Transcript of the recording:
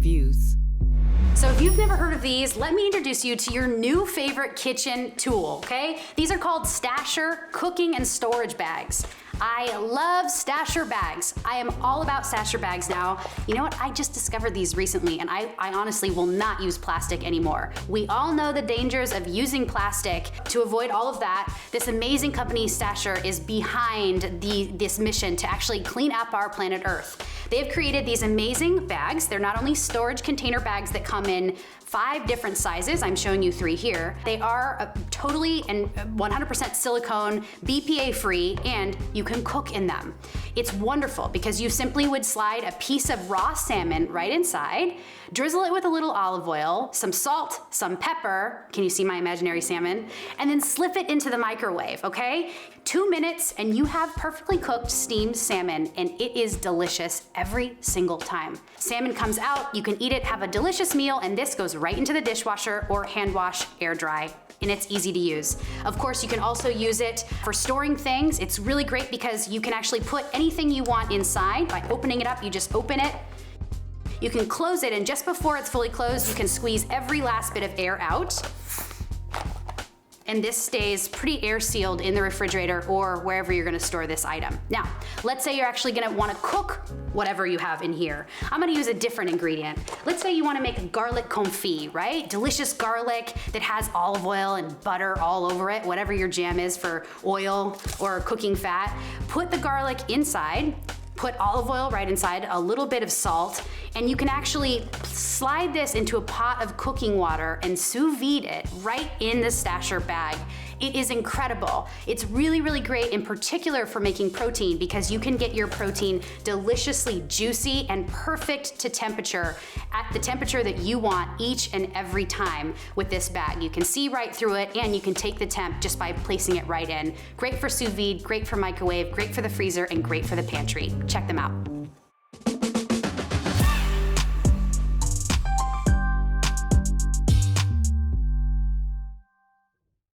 reviews. So if you've never heard of these, let me introduce you to your new favorite kitchen tool, okay? These are called Stasher cooking and storage bags. I love Stasher bags. I am all about Stasher bags now. You know what? I just discovered these recently, and I honestly will not use plastic anymore. We all know the dangers of using plastic. To avoid all of that, this amazing company, Stasher, is behind this mission to actually clean up our planet Earth. They've created these amazing bags. They're not only storage container bags that come in 5 different sizes. I'm showing you 3 here. They are totally and 100% silicone, BPA free, and you can cook in them. It's wonderful because you simply would slide a piece of raw salmon right inside, drizzle it with a little olive oil, some salt, some pepper, can you see my imaginary salmon? And then slip it into the microwave, okay? 2 minutes and you have perfectly cooked steamed salmon, and it is delicious every single time. Salmon comes out, you can eat it, have a delicious meal, and this goes right into the dishwasher or hand wash, air dry, and it's easy to use. Of course, you can also use it for storing things. It's really great because you can actually put anything you want inside. By opening it up, you just open it. You can close it, and just before it's fully closed, you can squeeze every last bit of air out. And this stays pretty air sealed in the refrigerator or wherever you're gonna store this item. Now, let's say you're actually gonna wanna cook whatever you have in here. I'm gonna use a different ingredient. Let's say you wanna make a garlic confit, right? Delicious garlic that has olive oil and butter all over it, whatever your jam is for oil or cooking fat. Put the garlic inside, put olive oil right inside, a little bit of salt, and you can actually slide this into a pot of cooking water and sous vide it right in the Stasher bag. It is incredible. It's really, really great in particular for making protein because you can get your protein deliciously juicy and perfect to temperature at the temperature that you want each and every time with this bag. You can see right through it and you can take the temp just by placing it right in. Great for sous vide, great for microwave, great for the freezer, and great for the pantry. Check them out.